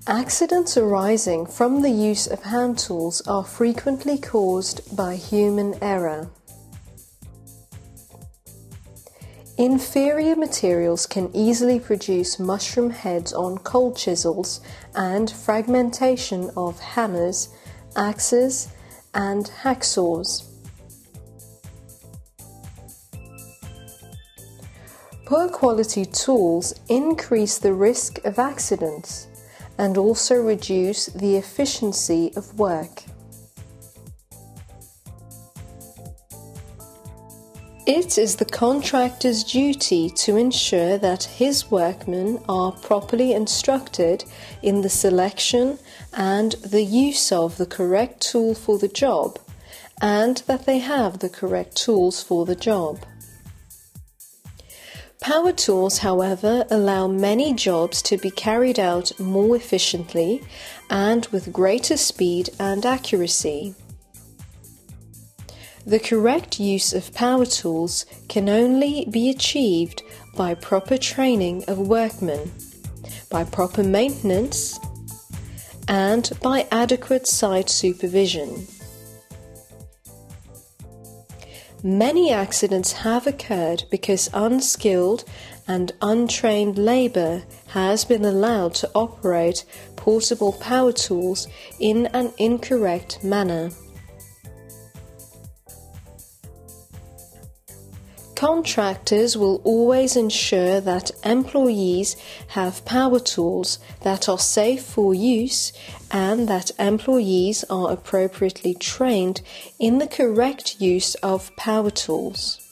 Accidents arising from the use of hand tools are frequently caused by human error. Inferior materials can easily produce mushroom heads on cold chisels and fragmentation of hammers, axes, and hacksaws. Poor quality tools increase the risk of accidents and also reduce the efficiency of work. It is the contractor's duty to ensure that his workmen are properly instructed in the selection and the use of the correct tool for the job, and that they have the correct tools for the job. Power tools, however, allow many jobs to be carried out more efficiently and with greater speed and accuracy. The correct use of power tools can only be achieved by proper training of workmen, by proper maintenance, and by adequate site supervision. Many accidents have occurred because unskilled and untrained labour has been allowed to operate portable power tools in an incorrect manner. Contractors will always ensure that employees have power tools that are safe for use and that employees are appropriately trained in the correct use of power tools.